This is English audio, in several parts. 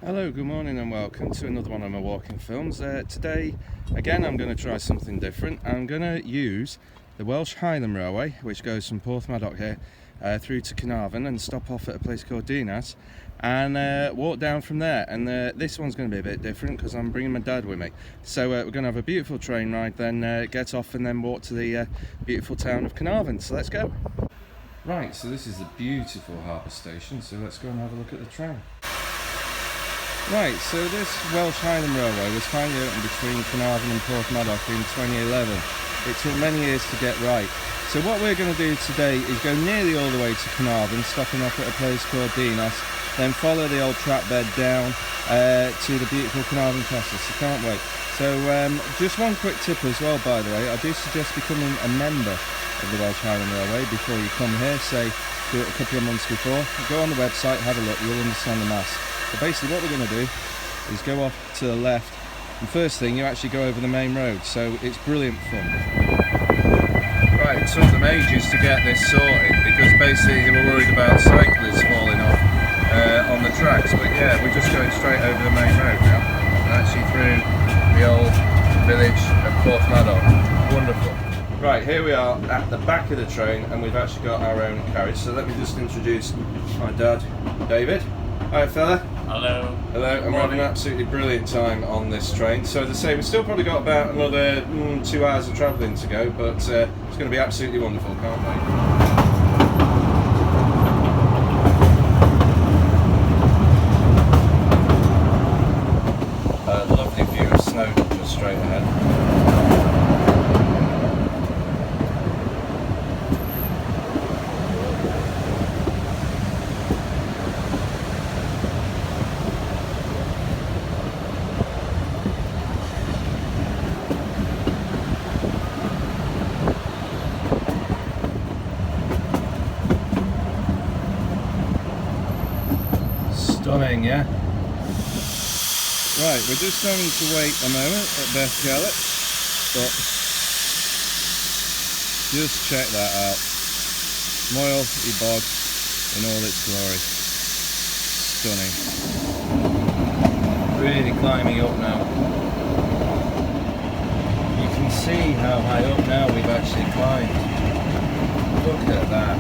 Hello, good morning and welcome to another one of my walking films. Today, again, I'm going to try something different. I'm going to use the Welsh Highland Railway, which goes from Porthmadog here through to Caernarfon, and stop off at a place called Dinas and walk down from there. And this one's going to be a bit different because I'm bringing my dad with me. So we're going to have a beautiful train ride, then get off and then walk to the beautiful town of Caernarfon. So let's go. Right, so this is the beautiful harbour station, so let's go and have a look at the train. Right, so this Welsh Highland Railway was finally opened between Caernarfon and Porthmadog in 2011. It took many years to get right. So what we're going to do today is go nearly all the way to Caernarfon, stopping off at a place called Dinas, then follow the old trap bed down to the beautiful Caernarfon Castle, so can't wait. So just one quick tip as well, by the way, I do suggest becoming a member of the Welsh Highland Railway before you come here, say do it a couple of months before. Go on the website, have a look, you'll understand the maths. But basically what we're going to do is go off to the left, and first thing you actually go over the main road, so it's brilliant fun. Right, it took them ages to get this sorted because basically they were worried about cyclists falling off on the tracks, but yeah, we're just going straight over the main road now, and actually through the old village of Porthmadog. Wonderful. Right, here we are at the back of the train, and we've actually got our own carriage, so let me just introduce my dad, David. Hi fella. Hello. Hello, and we're having an absolutely brilliant time on this train. So as I say, we've still probably got about another 2 hours of travelling to go, but it's going to be absolutely wonderful, can't wait. Lovely view of Snowdon just straight ahead. Stunning, yeah? Right, we're just having to wait a moment at Beth Gallet, but just check that out. Moyle y Bog in all its glory. Stunning. Really climbing up now. You can see how high up now we've actually climbed. Look at that.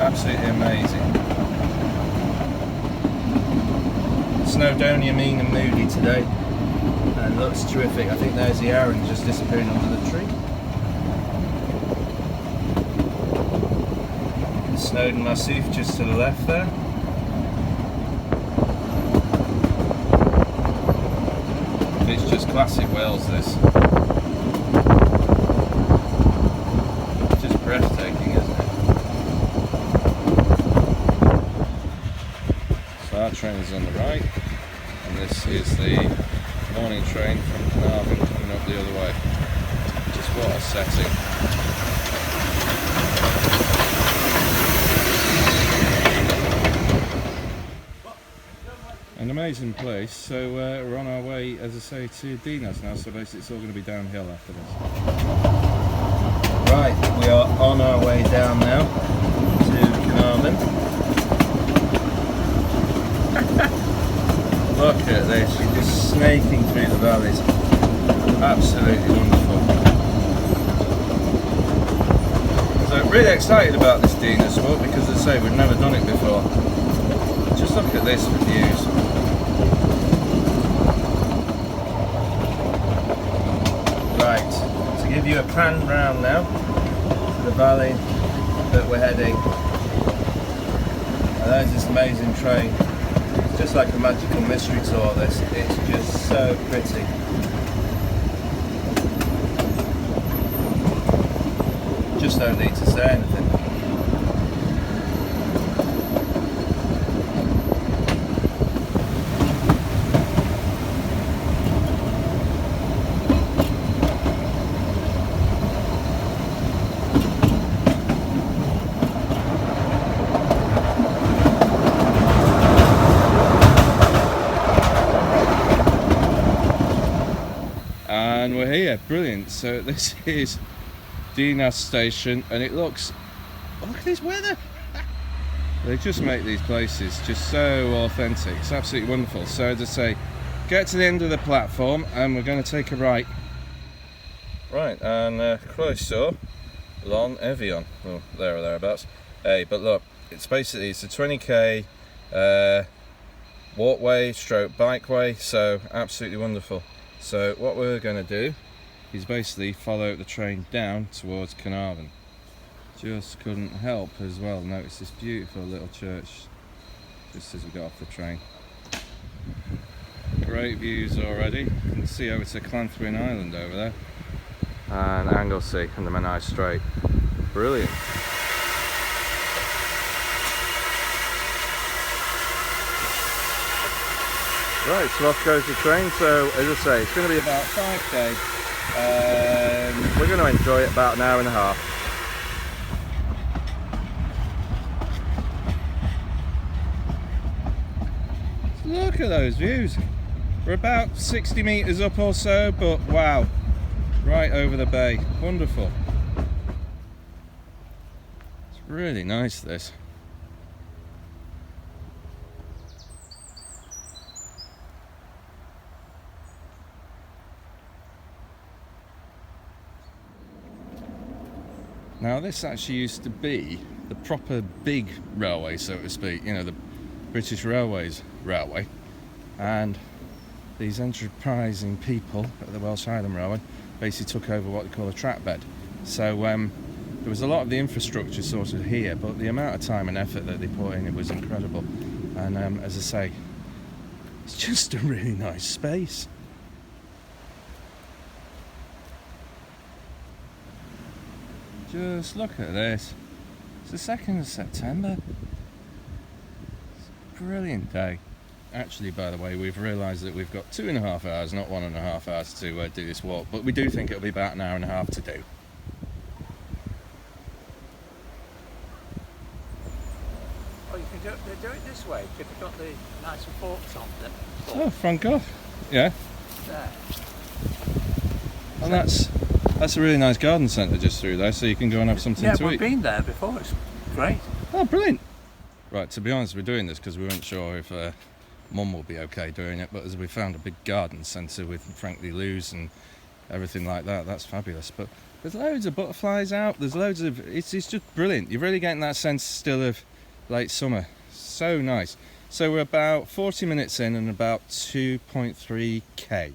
Absolutely amazing. Snowdonia mean and moody today, and looks terrific. I think there's the Arran just disappearing under the tree. Snowdon Massif just to the left there. It's just classic Wales, this. Just breathtaking, isn't it? So our train is on the right. And this is the morning train from Caernarfon coming up the other way. Just what a setting. An amazing place. So we're on our way, as I say, to Dinas now, so basically it's all going to be downhill after this. Right, we are on our way down now to Caernarfon. Look at this, you're just snaking through the valleys. Absolutely wonderful. So I'm really excited about this Dinas walk because, as I say, we've never done it before. Just look at this for views. Right, to give you a pan round now to the valley that we're heading. And there's this amazing train. Just like a magical mystery tour, this. It's just so pretty. Just don't need to say anything. And we're here, brilliant. So this is Dinas station, and it looks, oh, look at this weather. They just make these places just so authentic. It's absolutely wonderful. So as I say, get to the end of the platform and we're going to take a right. Right, and Croeso Lon Evian. Oh, there or thereabouts. Hey, but look, it's a 20k walkway stroke bikeway, so absolutely wonderful. So what we're going to do is basically follow the train down towards Caernarfon. Just couldn't help as well notice this beautiful little church just as we got off the train. Great views already. You can see over to Caernarfon Island over there, and Anglesey and the Menai Strait. Brilliant. Right, so off goes the train. So as I say, it's going to be about 5k. We're going to enjoy it about an hour and a half. Look at those views. We're about 60 metres up or so, but wow, right over the bay. Wonderful. It's really nice, this. Now this actually used to be the proper big railway, so to speak, you know, the British Railways railway, and these enterprising people at the Welsh Highland Railway basically took over what they call a track bed. So there was a lot of the infrastructure sort of here, but the amount of time and effort that they put in, it was incredible. And as I say, it's just a really nice space. Just look at this. It's the 2nd of September. It's a brilliant day. Actually, by the way, we've realised that we've got 2.5 hours, not 1.5 hours to do this walk, but we do think it'll be about an hour and a half to do. Oh, you can do it this way, if you've got the nice forks on them. Oh, front off. Yeah. There. And that's a really nice garden centre just through there, so you can go and have something to eat. Yeah, we've been there before, it's great. Oh, brilliant. Right, to be honest, we're doing this because we weren't sure if Mum will be okay doing it, but as we found a big garden centre with frankly loos and everything like that, that's fabulous. But there's loads of butterflies out, there's loads of, it's just brilliant. You're really getting that sense still of late summer. So nice. So we're about 40 minutes in and about 2.3k.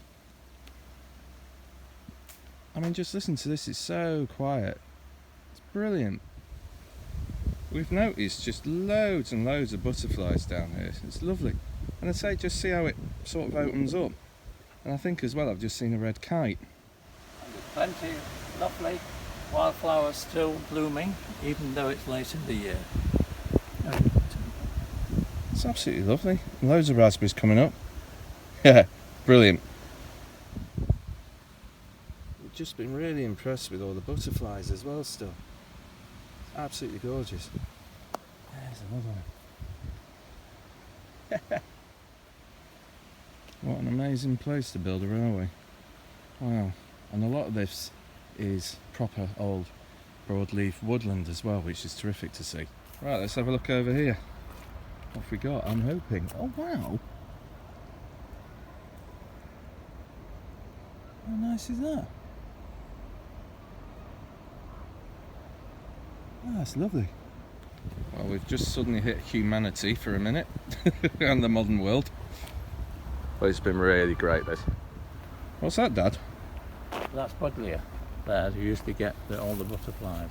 I mean, just listen to this, it's so quiet. It's brilliant. We've noticed just loads and loads of butterflies down here. It's lovely. And I say, just see how it sort of opens up. And I think as well, I've just seen a red kite. And there's plenty of lovely wildflowers still blooming, even though it's late in the year. It's absolutely lovely. And loads of raspberries coming up. Yeah, brilliant. We've just been really impressed with all the butterflies as well still. It's absolutely gorgeous. There's another one. What an amazing place to build a railway. Wow. And a lot of this is proper old broadleaf woodland as well, which is terrific to see. Right, let's have a look over here. What have we got? I'm hoping. Oh wow! How nice is that? Oh, that's lovely. Well, we've just suddenly hit humanity for a minute and the modern world. But it's been really great, this. What's that, Dad? That's Buddleia. There, you used to get all the butterflies.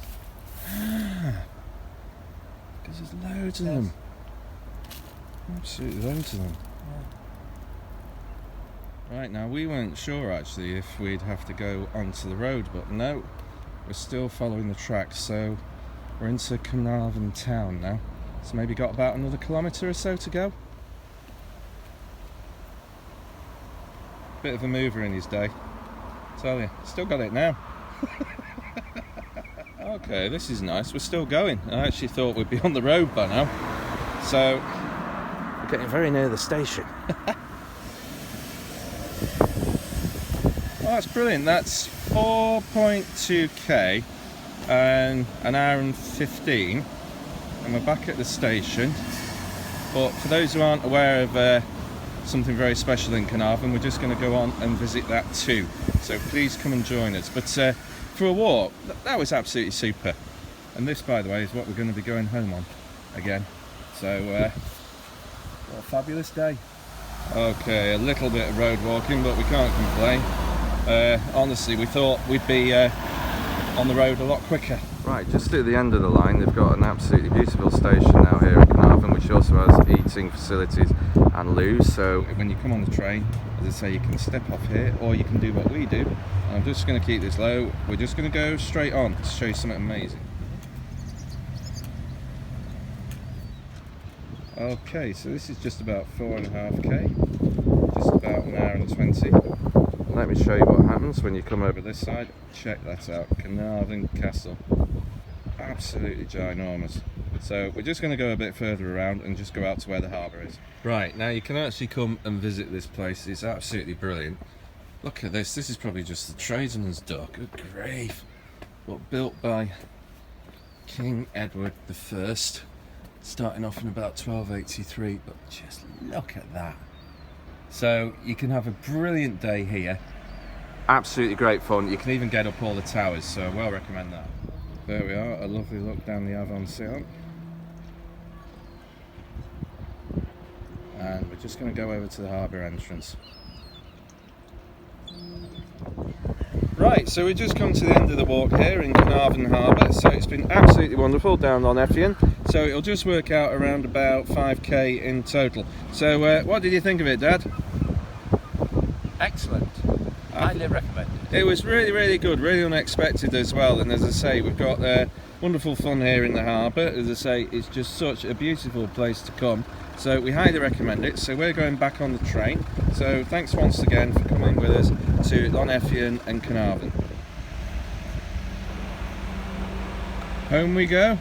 Because there's loads of them. Absolutely loads of them. Yeah. Right, now we weren't sure actually if we'd have to go onto the road, but no, we're still following the tracks, so we're into Caernarfon town now. So maybe got about another kilometre or so to go. Bit of a mover in his day, tell you. Still got it now. Okay, this is nice. We're still going. I actually thought we'd be on the road by now. So, we're getting very near the station. Oh, that's brilliant. That's 4.2k and an hour and 15. and we're back at the station. But for those who aren't aware of something very special in Caernarfon, we're just going to go on and visit that too. So please come and join us. But for a walk, that was absolutely super. And this, by the way, is what we're going to be going home on again. So what a fabulous day. Okay, a little bit of road walking, but we can't complain. Honestly, we thought we'd be on the road a lot quicker. Right, just at the end of the line, they've got an absolutely beautiful station now here in Caernarfon, which also has eating facilities and loos. So when you come on the train, as I say, you can step off here, or you can do what we do. And I'm just going to keep this low. We're just going to go straight on to show you something amazing. Okay, so this is just about 4.5k, just about an hour and 20. Let me show you what happens when you come over this side. Check that out, Caernarfon Castle. Absolutely ginormous. So we're just going to go a bit further around and just go out to where the harbour is. Right, now you can actually come and visit this place. It's absolutely brilliant. Look at this. This is probably just the tradesman's dock. Good grief. But built by King Edward I, starting off in about 1283. But just look at that. So you can have a brilliant day here. Absolutely great fun. You can even get up all the towers, so I well recommend that. There we are, a lovely look down the Avon Sion. And we're just going to go over to the harbour entrance. Right, so we've just come to the end of the walk here in Caernarfon Harbour. So it's been absolutely wonderful down on Effian. So it'll just work out around about 5k in total. So what did you think of it, Dad? Excellent. Highly recommended. It was really, really good, really unexpected as well. And as I say, we've got wonderful fun here in the harbour. As I say, it's just such a beautiful place to come. So we highly recommend it. So we're going back on the train. So thanks once again for coming with us to Long Effian and Caernarfon. Home we go.